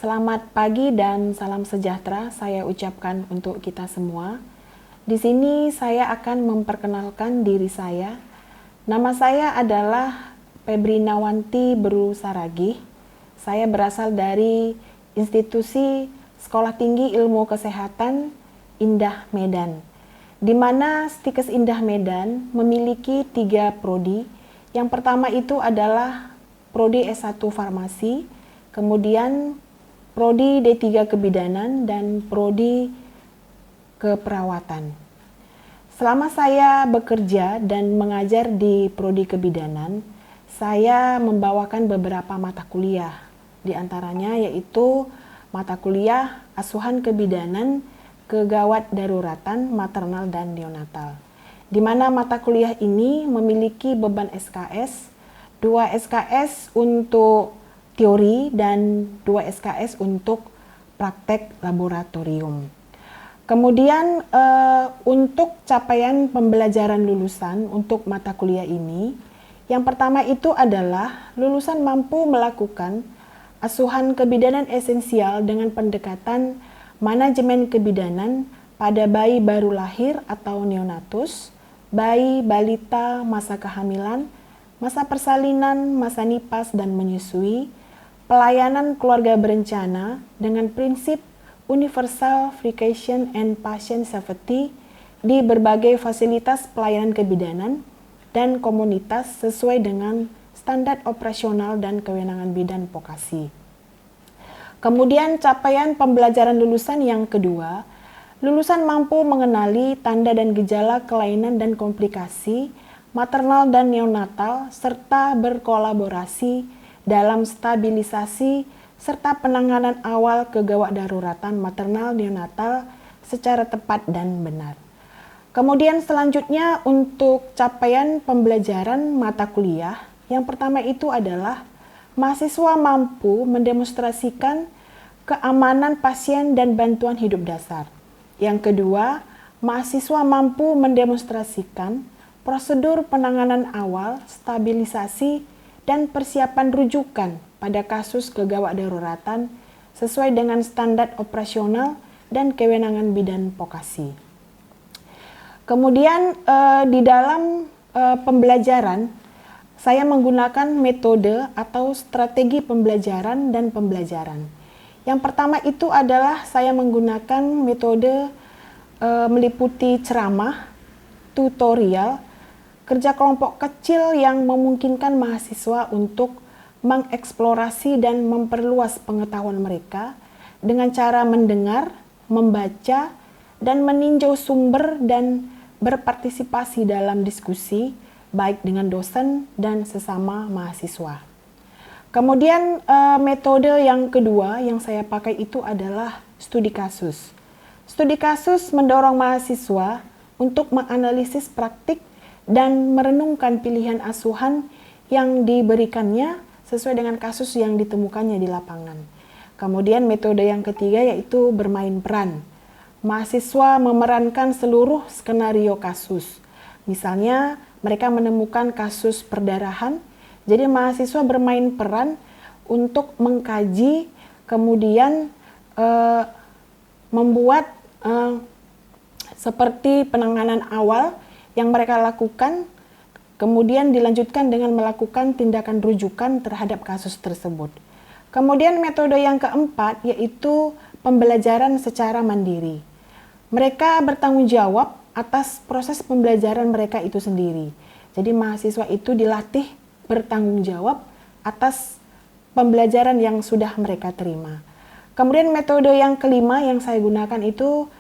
Selamat pagi dan salam sejahtera saya ucapkan untuk kita semua. Di sini saya akan memperkenalkan diri saya. Nama saya adalah Febri Nawanti Beru Saragih. Saya berasal dari institusi Sekolah Tinggi Ilmu Kesehatan Indah Medan, di mana Stikes Indah Medan memiliki 3 prodi. Yang pertama itu adalah prodi S1 Farmasi, kemudian prodi D3 Kebidanan, dan prodi Keperawatan. Selama saya bekerja dan mengajar di prodi Kebidanan, saya membawakan beberapa mata kuliah. Di antaranya yaitu mata kuliah Asuhan Kebidanan, Kegawat Daruratan, Maternal dan Neonatal. Di mana mata kuliah ini memiliki beban SKS, 2 SKS untuk teori dan 2 SKS untuk praktek laboratorium. Kemudian untuk capaian pembelajaran lulusan untuk mata kuliah ini, yang pertama itu adalah lulusan mampu melakukan asuhan kebidanan esensial dengan pendekatan manajemen kebidanan pada bayi baru lahir atau neonatus, bayi balita masa kehamilan, masa persalinan, masa nipas dan menyusui, pelayanan keluarga berencana dengan prinsip universal vacation and patient safety di berbagai fasilitas pelayanan kebidanan dan komunitas sesuai dengan standar operasional dan kewenangan bidan vokasi. Kemudian capaian pembelajaran lulusan yang kedua, lulusan mampu mengenali tanda dan gejala kelainan dan komplikasi maternal dan neonatal serta berkolaborasi dalam stabilisasi serta penanganan awal kegawat daruratan maternal neonatal secara tepat dan benar. Kemudian selanjutnya untuk capaian pembelajaran mata kuliah, yang pertama itu adalah mahasiswa mampu mendemonstrasikan keamanan pasien dan bantuan hidup dasar. Yang kedua, mahasiswa mampu mendemonstrasikan prosedur penanganan awal, stabilisasi, dan persiapan rujukan pada kasus kegawat daruratan sesuai dengan standar operasional dan kewenangan bidan vokasi. Kemudian di dalam pembelajaran, saya menggunakan metode atau strategi pembelajaran dan pembelajaran. Yang pertama itu adalah saya menggunakan metode meliputi ceramah, tutorial, kerja kelompok kecil yang memungkinkan mahasiswa untuk mengeksplorasi dan memperluas pengetahuan mereka dengan cara mendengar, membaca, dan meninjau sumber dan berpartisipasi dalam diskusi baik dengan dosen dan sesama mahasiswa. Kemudian metode yang kedua yang saya pakai itu adalah studi kasus. Studi kasus mendorong mahasiswa untuk menganalisis praktik dan merenungkan pilihan asuhan yang diberikannya sesuai dengan kasus yang ditemukannya di lapangan. Kemudian metode yang ketiga yaitu bermain peran. Mahasiswa memerankan seluruh skenario kasus. Misalnya mereka menemukan kasus perdarahan, jadi mahasiswa bermain peran untuk mengkaji, kemudian membuat seperti penanganan awal yang mereka lakukan, kemudian dilanjutkan dengan melakukan tindakan rujukan terhadap kasus tersebut. Kemudian metode yang keempat yaitu pembelajaran secara mandiri. Mereka bertanggung jawab atas proses pembelajaran mereka itu sendiri. Jadi mahasiswa itu dilatih bertanggung jawab atas pembelajaran yang sudah mereka terima. Kemudian metode yang kelima yang saya gunakan itu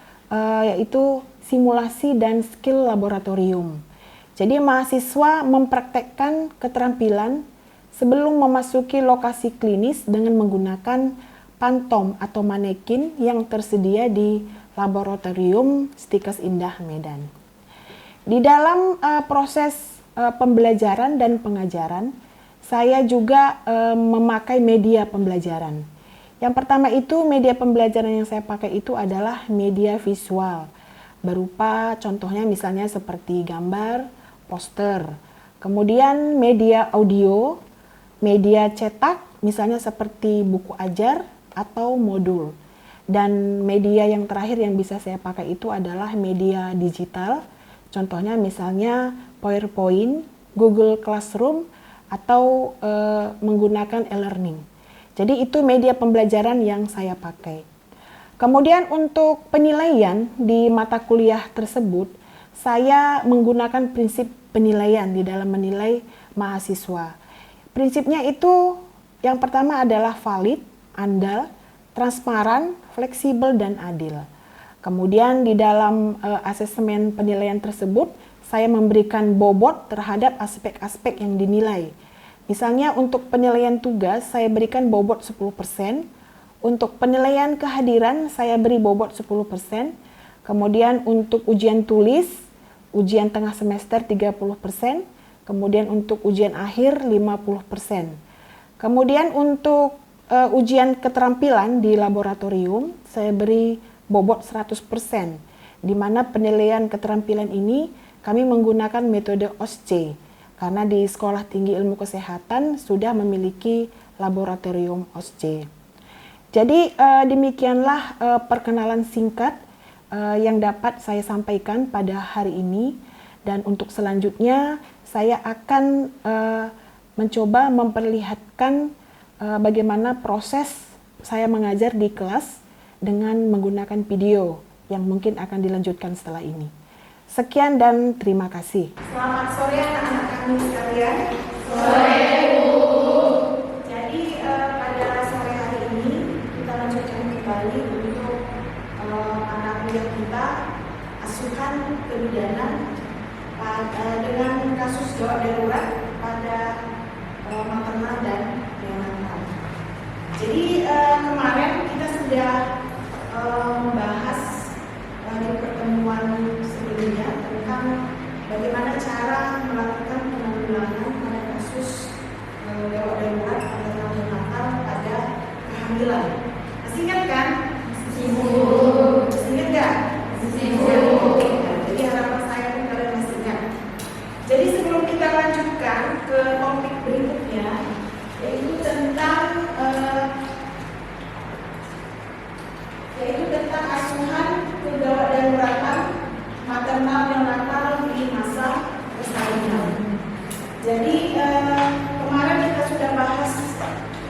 yaitu simulasi dan skill laboratorium. Jadi mahasiswa mempraktekkan keterampilan sebelum memasuki lokasi klinis dengan menggunakan pantom atau manekin yang tersedia di laboratorium Stikes Indah Medan. Di dalam proses pembelajaran dan pengajaran, saya juga memakai media pembelajaran. Yang pertama itu media pembelajaran yang saya pakai itu adalah media visual, berupa contohnya misalnya seperti gambar, poster. Kemudian media audio, media cetak, misalnya seperti buku ajar, atau modul. Dan media yang terakhir yang bisa saya pakai itu adalah media digital. Contohnya misalnya PowerPoint, Google Classroom, atau menggunakan e-learning. Jadi itu media pembelajaran yang saya pakai. Kemudian untuk penilaian di mata kuliah tersebut, saya menggunakan prinsip penilaian di dalam menilai mahasiswa. Prinsipnya itu yang pertama adalah valid, andal, transparan, fleksibel, dan adil. Kemudian di dalam asesmen penilaian tersebut, saya memberikan bobot terhadap aspek-aspek yang dinilai. Misalnya untuk penilaian tugas, saya berikan bobot 10%. Untuk penilaian kehadiran, saya beri bobot 10%. Kemudian untuk ujian tulis, ujian tengah semester 30%. Kemudian untuk ujian akhir 50%. Kemudian untuk ujian keterampilan di laboratorium, saya beri bobot 100%. Di mana penilaian keterampilan ini kami menggunakan metode OSCE, karena di Sekolah Tinggi Ilmu Kesehatan sudah memiliki laboratorium OSCE. Jadi demikianlah perkenalan singkat yang dapat saya sampaikan pada hari ini. Dan untuk selanjutnya saya akan mencoba memperlihatkan bagaimana proses saya mengajar di kelas dengan menggunakan video yang mungkin akan dilanjutkan setelah ini. Sekian dan terima kasih. Selamat sore anak-anak kami sekalian. Sore, Bu. Jadi pada sore hari ini kita lanjutkan kembali untuk mata kuliah kita asuhan kebidanan dengan kasus gawat darurat pada maternal dan neonatal. Jadi kemarin kita sudah membahas di pertemuan sebelumnya tentang bagaimana cara melakukan penanggulangan pada kasus gawat darurat pada neonatal pada kehamilan. Masih ingat kan? Masih, Bu. Masih ingat nggak? Masih, Bu. Jadi harapan saya pun kalian masih ingat. Jadi sebelum kita lanjutkan ke topik berikutnya, yaitu tentang asuhan kegawat daruratan maternal neonatal di masa persalinan. Jadi kemarin kita sudah bahas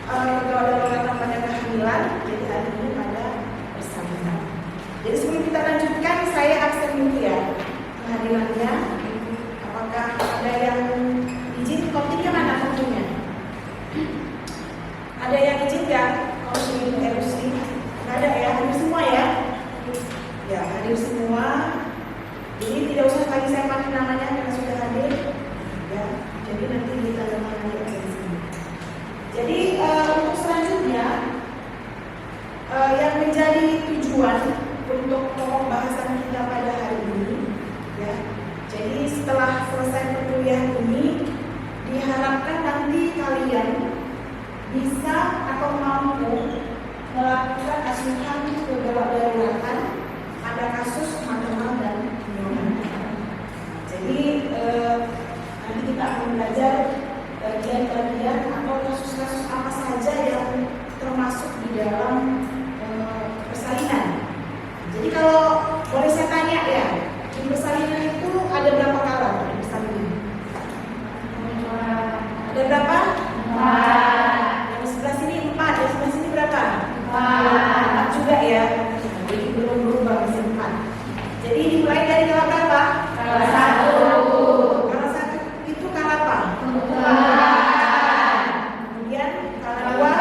kegawat daruratan pada kehamilan, jadi hari ini pada persalinan. Jadi sebelum kita lanjutkan, saya absen dulu ya kehadirannya. Apakah ada yang izin? Kopinya mana kopinya? Ada yang izin nggak? Kopi erusi? Nggak ada ya? Hadir semua ya? Ya, hadir semua. Jadi tidak usah lagi saya panggil namanya karena sudah hadir. Ya, jadi nanti kita dengar lagi ada di sini. Jadi untuk selanjutnya yang menjadi tujuan untuk pokok bahasan kita pada hari ini, ya. Jadi setelah selesai perkuliahan ini, diharapkan nanti kalian bisa atau mampu melakukan asuhan kegawat daruratan pada kasus maternal dan neonatal. Jadi nanti kita akan belajar bagian-bagian atau kasus-kasus apa saja yang termasuk di dalam persalinan. Jadi kalau boleh saya tanya ya, di persalinan itu ada berapa karat di persalinan? Ada berapa? 4. Yang sebelah sini 4, yang sebelah sini berapa? 4. 4 juga ya. Jadi belum berubah masih 4. Jadi dimulai dari kala berapa? Kala 1. Kala 1 itu kala apa? Kemudian Kemudian kala 2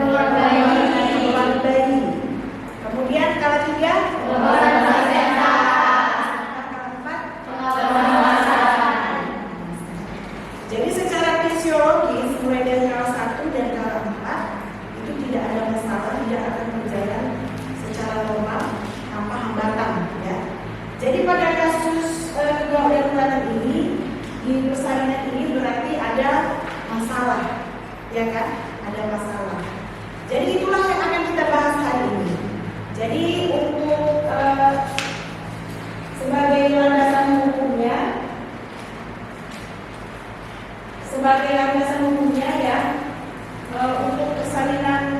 keluar bayi. keluar bayi. Kemudian kala 3 Keluar placenta. kala 4. Pengawasan. Jadi secara fisiologis mulai dari kala 1 dan kala 4 itu tidak ada masalah, tidak akan berjalan secara normal tanpa hambatan ya. Jadi pada kasus kegawat daruratan ini di persalinan ini berarti ada masalah, ya kan? Ada masalah. Jadi itulah yang akan kita bahas hari ini. Jadi untuk sebagai landasan hukumnya, ya untuk persalinan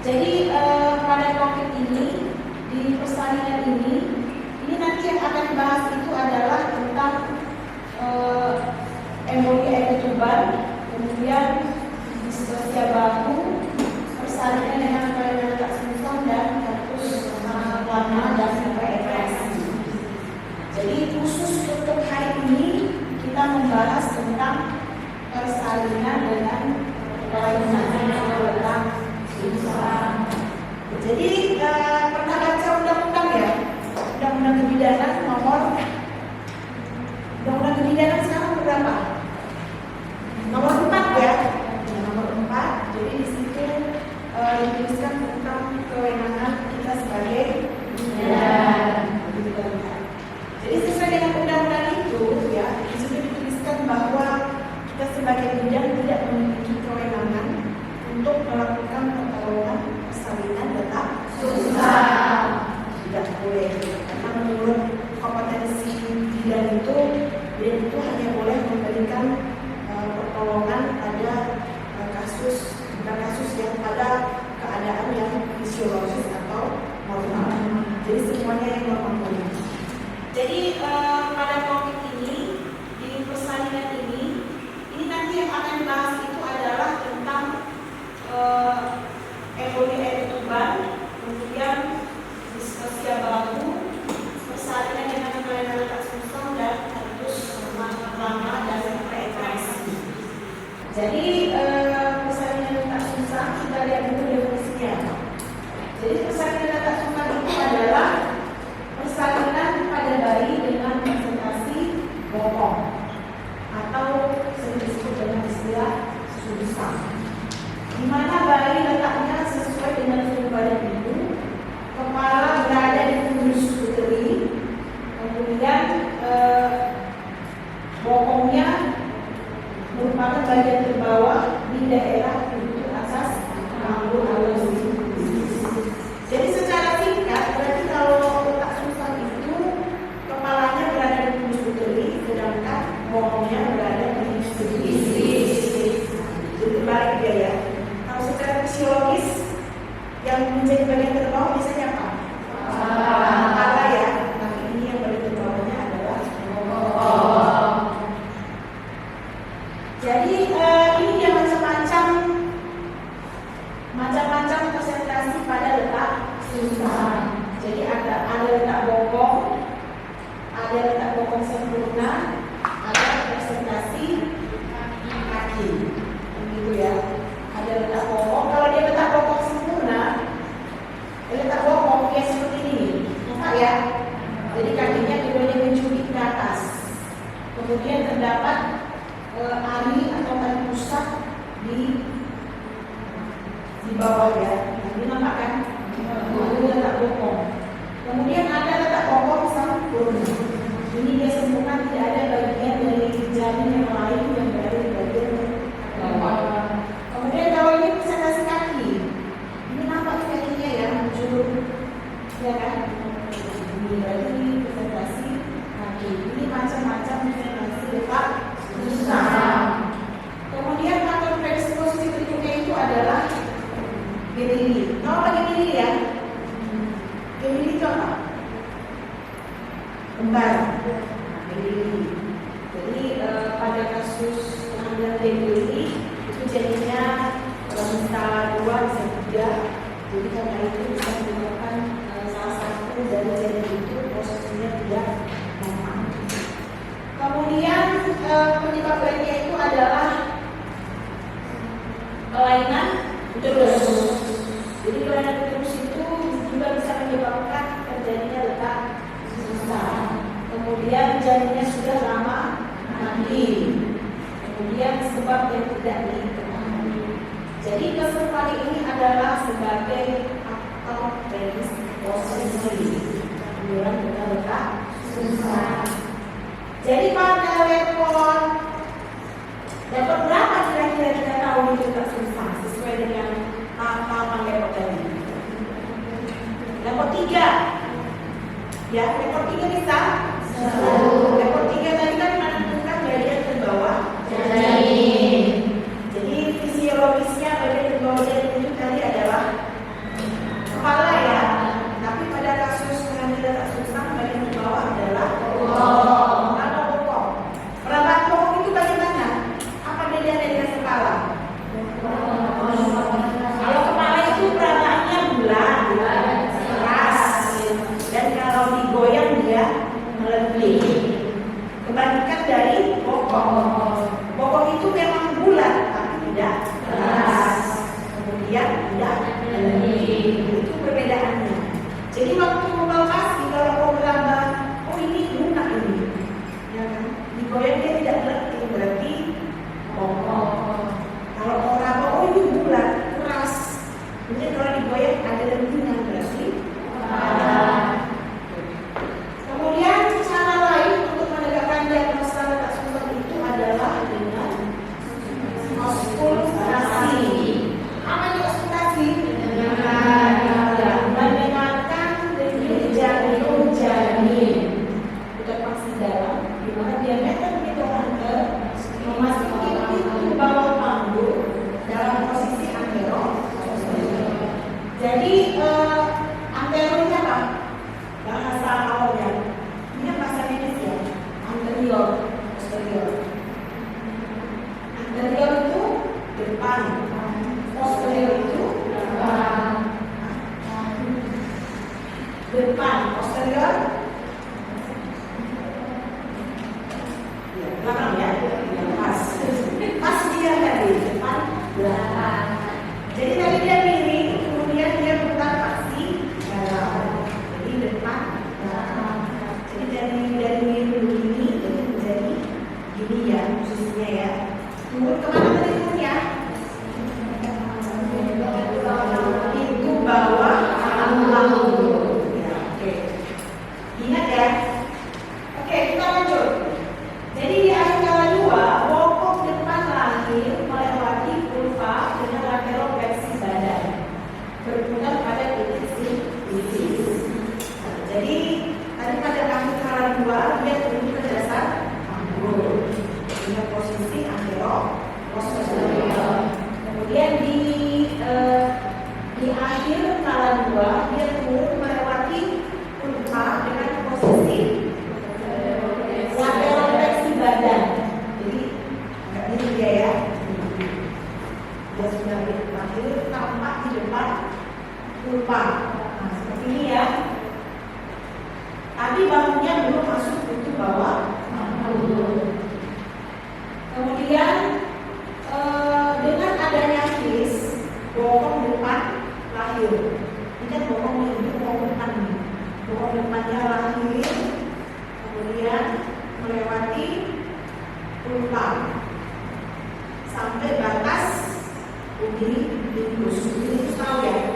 Jadi pada topik ini, di persalinan ini nanti yang akan dibahas itu adalah tentang emboli epiturban, kemudian distosia bahu, persalinan dengan kelainan letak sungsang dan kartus lama dan regresi. Jadi khusus untuk hari ini kita membahas tentang persalinan dengan kelainan letak sungsang. Jadi pernah baca undang-undang ya, undang-undang kebidanan undang-undang kebidanan sekarang berapa? Nomor 4 ya, nomor 4. Jadi di situ dituliskan tentang kewenangan kita sebagai bidan. Jadi sesuai dengan undang-undang itu ya, di situ dituliskan bahwa kita sebagai bidan tidak memiliki kewenangan untuk melakukan pertolongan persalinan letak sungsang. Tidak boleh, karena menurut kompetensi bidan itu hanya boleh memberikan pertolongan pada kasus yang pada keadaan yang fisiologis atau normal. Jadi semuanya yang normal. Jadi pada topik ini, di persalinan ini nanti yang akan dibahas itu adalah tentang emboli epiturban, kemudian distosia bahu, persalinan dengan kelainan letak sungsang dan kartus lama dan regresi. Jadi persalinan letak sungsang kita lihat dulu definisinya. Jadi persalinan letak sungsang itu adalah persalinan pada bayi dengan presentasi bokong atau sering disebut dengan istilah sungsang, di mana bayi letaknya sesuai dengan suhu badan ibu, kepala berada di fundus putri, kemudian bokongnya merupakan bagian terbawah di daerah pintu atas rambut halus. Jadi secara singkat berarti kalau letak sungsang itu kepalanya berada di fundus putri, sedangkan bokongnya berada di sisi. Jadi balik dia ya. Kalau secara fisiologis yang menjadi bagian terbawah biasanya apa? Kepala ya. Tapi ini yang bagian terbawahnya adalah bokong. Jadi ini dia macam-macam presentasi pada letak sungsang. Jadi ada letak bokong, ada letak bokong sempurna, ada presentasi kaki, begitu ya. Ada letak bokong. Kalau dia letak bokong sempurna, letak bokong dia seperti ini, nampak ya. Jadi kakinya keduanya mencubit ke atas. Kemudian terdapat ari atau tali pusat di bawah ya. Ini nampak kan? Ini letak bokong. Kemudian ada letak bokong sempurna. Ini dia sempurna, tidak ada bagian dari janin yang lain yang berada di bagian bawah. Kemudian kalau ini presentasi kaki, ini nampak kakinya ya muncul, ya kan? Ini berarti presentasi kaki. Ini macam-macam presentasi letak sungsang. Kemudian faktor predisposisi berikutnya itu adalah gemini. Tahu apa gemini ya? Gemini itu apa? Kembar. Gemini. Jadi pada kasus kehamilan gemini itu jadinya bisa 2 bisa 3. Jadi karena itu bisa menyebabkan salah satu dari janin itu posisinya tidak normal. Kemudian penyebab lainnya itu adalah kelainan uterus. Jadi kelainan uterus itu juga bisa menyebabkan terjadinya letak sungsang. Kemudian janinnya sudah lama mati. Kemudian sebab yang tidak diketahui. Jadi kesimpulan ini adalah sebagai faktor predisposisi kehamilan dengan letak sungsang. Jadi pada level berapa kira-kira kita tahu ini letak sungsang sesuai dengan tahapan level tadi? Level 3. Ya, level 3 bisa? Level 3 tadi kan menentukan bagian terbawah janin. Jadi fisiologisnya bagian terbawah janin itu tadi adalah memang bulat tapi tidak keras. Kemudian tidak lembut. Itu perbedaannya. Jadi waktu lokasi kalau mau meraba, oh ini lunak ini, ya kan? Digoyang dia tidak berarti kokoh. Kalau mau raba, oh ini bulat, keras. Kemudian kalau digoyang ada lembutnya berarti. Kemudian cara lain untuk menegakkan diagnosa letak sumber itu adalah dengan auskultasi. Apa itu auskultasi? Mendengarkan denyut janin. Bukan pasti dalam, di mana diameter mitochondria memasuki pintu bawah panggung dalam posisi antero. Jadi anteronya apa? Bahasa awalnya. Ini bahasa medis ya. Anterior, posterior. Anterior itu depan, posterior itu depan, posterior belakang ya. Pas dia tadi depan, belakang. Jadi tadi dia miring, kemudian dia putar pasti dalam. Jadi depan, belakang. Jadi dari miring begini jadi menjadi gini ya posisinya ya. Turun kemana tadi turunnya? Pintu bawah panggung. Ya, oke. Ingat ya. Oke, kita lanjut. Jadi di akhir kala 2, bokong depan lahir melewati vulva dengan laterofleksi badan berputar pada titik fisis. Jadi tadi pada akhir kala 2 dia turun ke dasar panggung dengan posisi antero-posterior. Kemudian di akhir kala 2 dia turun melewati vulva dengan posisi laterofleksi badan. Jadi agak ini dia ya. Dia sudah lahir tampak di depan vulva. Nah, seperti ini ya. Tapi bahunya belum masuk pintu bawah panggung. Kemudian dengan adanya kis bokong depan lahir. Ini kan bokong ini bokong depan nih. Bokong depannya lahir, kemudian melewati vulva sampai batas umbilicus. Umbilicus tahu ya?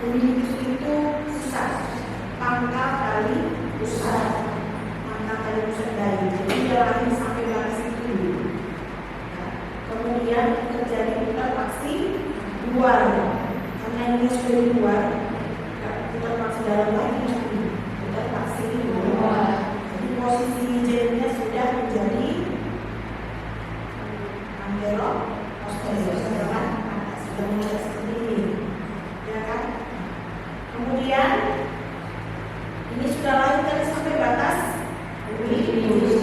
Umbilicus itu pusat, pangkal tali pusat, pangkal tali pusat dari. Jadi dia lahir sampai batas itu. Kemudian terjadi putarpaksi luar, karena ini sudah di luar, putarpaksi dalam lagi, putarpaksi luar. Jadi posisi janinnya sudah menjadi antero posterior, sudah mulai seperti ini, ya kan? Kemudian ini sudah lahir tadi sampai batas umbilicus.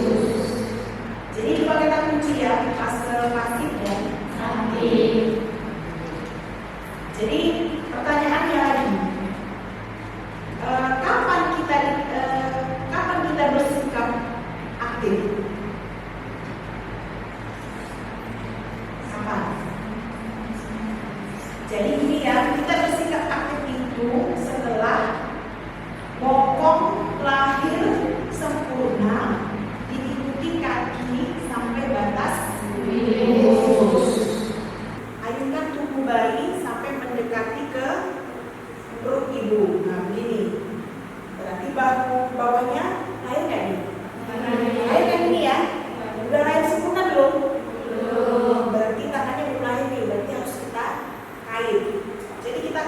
Jadi coba kita kunci ya fase pasif dan aktif. Jadi pertanyaannya lagi, kapan kita bersikap aktif? Kapan? Jadi ini ya, kita bersikap aktif itu setelah bokong lahir sempurna, diikuti kaki sampai batas umbilicus. Ayunkan tubuh bayi sampai mendekati ke perut ibu. Nah begini, berarti bahu bawahnya lahir nggak nih? Lahir kan ini ya? Udah lahir sempurna belum? Belum. Berarti tangannya belum lahir nih, berarti harus kita kait. Jadi kita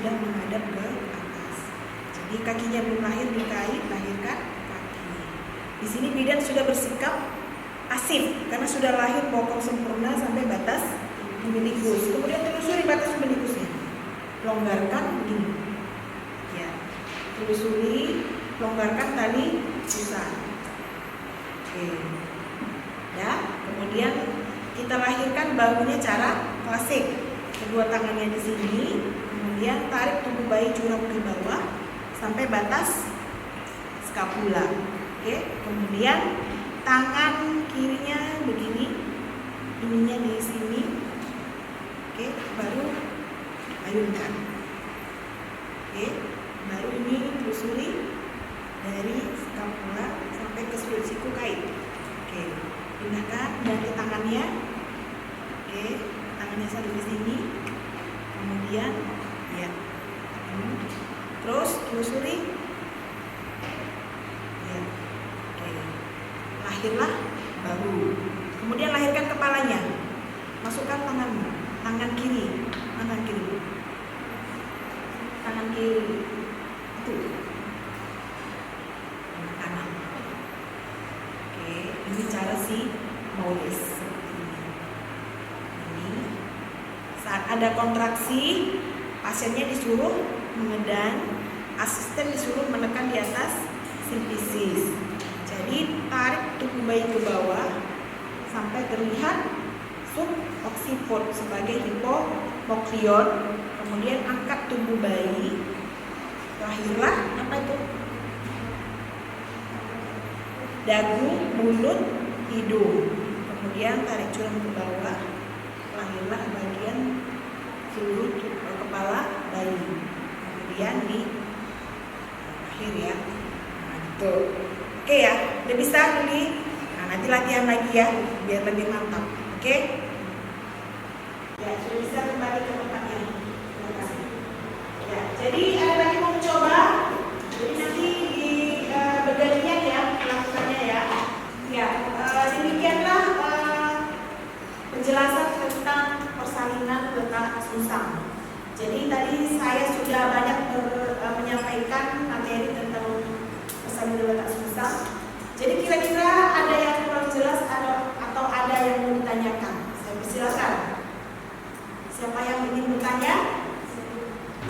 sudah menghadap ke atas. Jadi kakinya belum lahir dikait, lahirkan kaki. Di sini bidan sudah bersikap pasif karena sudah lahir bokong sempurna sampai batas umbilikus. Kemudian telusuri batas umbilikusnya. Longgarkan begini. Ya. Telusuri, longgarkan tali pusat. Oke. Ya, kemudian kita lahirkan bahunya cara klasik. Kedua tangannya di sini, kemudian tarik tubuh bayi curang ke bawah sampai batas skapula. Oke, kemudian tangan kirinya begini, ininya di sini. Oke, baru ayunkan. Oke, baru ini telusuri dari skapula sampai ke sudut siku kait. Oke, pindahkan dari tangannya. Oke, tangannya satu di sini. Kemudian, ya, terus telusuri. Ya, oke, lahirlah bahu. Kemudian lahirkan kepalanya. Masukkan tanganmu, tangan kiri, tangan kiri, tangan kiri. Itu. Kanan. Oke, ini cara si Maurice seperti ini. Ini saat ada kontraksi, pasiennya disuruh mengedan, asisten disuruh menekan di atas simfisis. Jadi tarik tubuh bayi ke bawah sampai terlihat subocciput sebagai hipokoklion. Kemudian angkat tubuh bayi, lahirlah apa itu? Dagu, mulut, hidung. Kemudian tarik curang ke bawah, lahirlah bagian seluruh kepala bayi. Kemudian di akhir ya. Nah, gitu. Oke ya, udah bisa Lili. Nah, nanti latihan lagi ya, biar lebih mantap. Oke? Ya, sudah bisa kembali ke tempatnya. Terima kasih. Ya, jadi ada lagi mau mencoba. Jadi nanti di bergantian ya melakukannya ya. Ya, demikianlah penjelasan tentang persalinan letak susam. Jadi tadi saya sudah banyak menyampaikan materi tentang persalinan letak susam. Jadi kira-kira ada yang kurang jelas atau ada yang mau ditanyakan? Saya persilakan. Siapa yang ingin bertanya?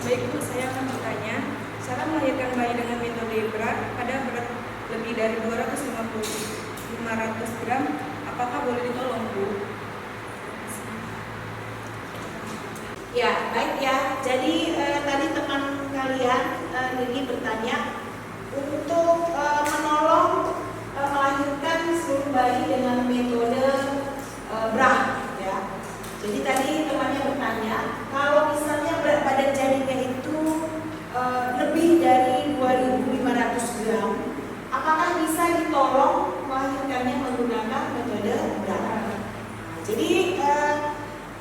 Baik Bu, saya akan bertanya, cara melahirkan bayi dengan metode berat pada berat lebih dari 500 gram, apakah boleh ditolong Bu? Ya, baik ya. Jadi tadi teman kalian Lili bertanya untuk menolong melahirkan seluruh bayi dengan metode BRAH ya. Jadi tadi temannya bertanya, kalau misalnya berat badan janinnya itu lebih dari 2.500 gram, apakah bisa ditolong melahirkannya menggunakan metode BRAH? Jadi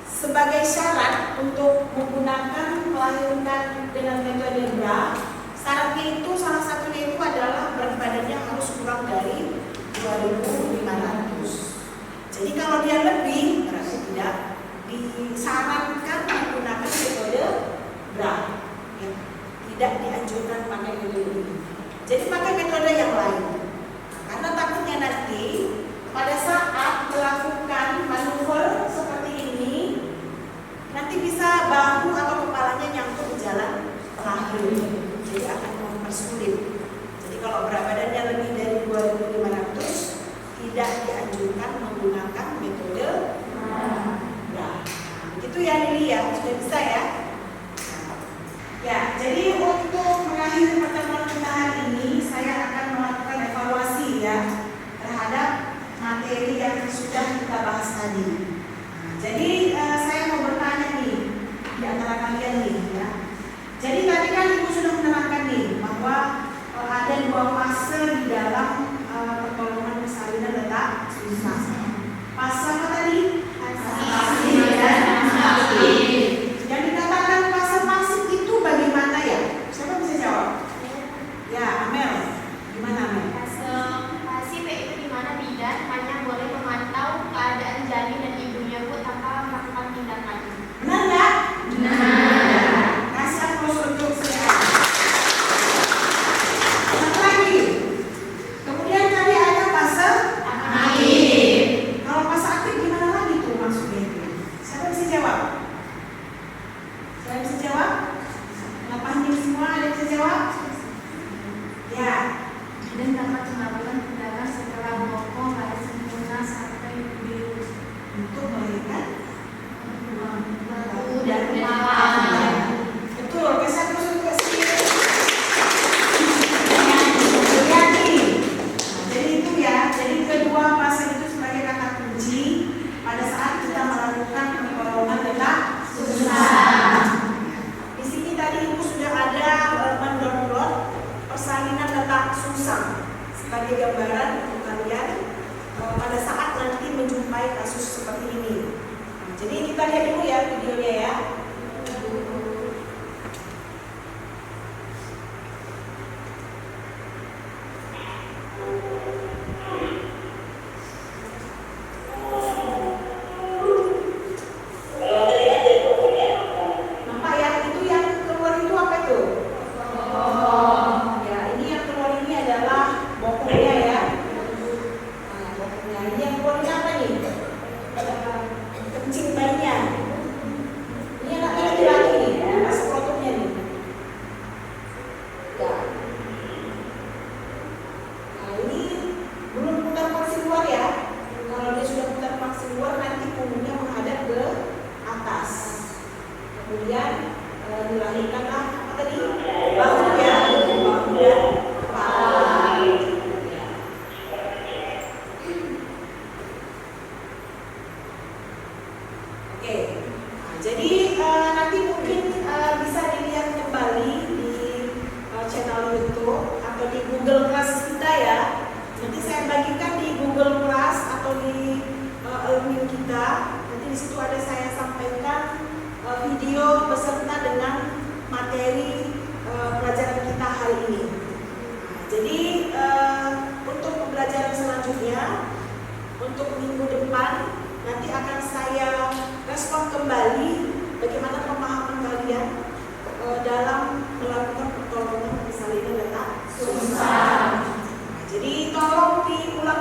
sebagai syarat untuk menggunakan melahirkan dengan metode BRAH, syaratnya itu salah satunya itu adalah berat badannya harus kurang dari 2.500. Jadi kalau dia lebih, berarti tidak disarankan menggunakan metode BRAH. Ya, tidak dianjurkan pakai metode ini. Jadi pakai metode yang lain. Karena takutnya nanti pada saat melakukan manuver seperti ini, nanti bisa bahu atau kepalanya nyangkut di jalan rahim. Jadi akan mempersulit. Jadi kalau berat badannya lebih dari 2.500, tidak dianjurkan menggunakan metode BRAH. Begitu ya Lili ya, sudah bisa ya? Ya, jadi untuk mengakhiri pertemuan kita hari ini, saya akan melakukan evaluasi ya terhadap materi yang sudah kita bahas tadi. Jadi saya mau bertanya nih di antara kalian nih ya. Jadi tadi kan Ibu sudah menerangkan nih bahwa ada dua fase di dalam pertolongan persalinan letak susam. Fase apa tadi? Pasif dan aktif. Yang dikatakan fase pasif itu bagaimana ya? Siapa bisa jawab? Ya, Amel. Gimana Amel? Fase pasif itu di mana bidan hanya boleh memantau keadaan janin dan ibunya Bu tanpa melakukan tindakan. Benar nggak? Benar. Kasih applause Jadi kita lihat dulu ya videonya ya. Nampak ya, itu yang keluar itu apa itu? Ya, ini yang keluar ini adalah bokongnya ya. Nah, bokongnya ini yang keluar ini apa nih? Kencing bayinya. Ini anaknya laki-laki nih, pas prototipnya nih. Ya. Nah, ini belum putar vaksin luar ya. Kalau dia sudah putar vaksin luar, nanti punggungnya menghadap ke atas. Kemudian dilahirkanlah apa tadi? Bahu ya, bahu dan kepala. Ya. Oke, nah, jadi nanti mungkin bisa dilihat kembali di channel YouTube atau di Google Class kita ya. Nanti saya bagikan di Google Class atau di ilmu kita. Nanti di situ ada saya sampaikan video beserta dengan materi pelajaran kita hari ini. Nah, jadi untuk pembelajaran selanjutnya, untuk minggu depan nanti akan saya respon kembali bagaimana pemahaman kalian dalam melakukan pertolongan persalinan data susah. Nah, jadi tolong diulang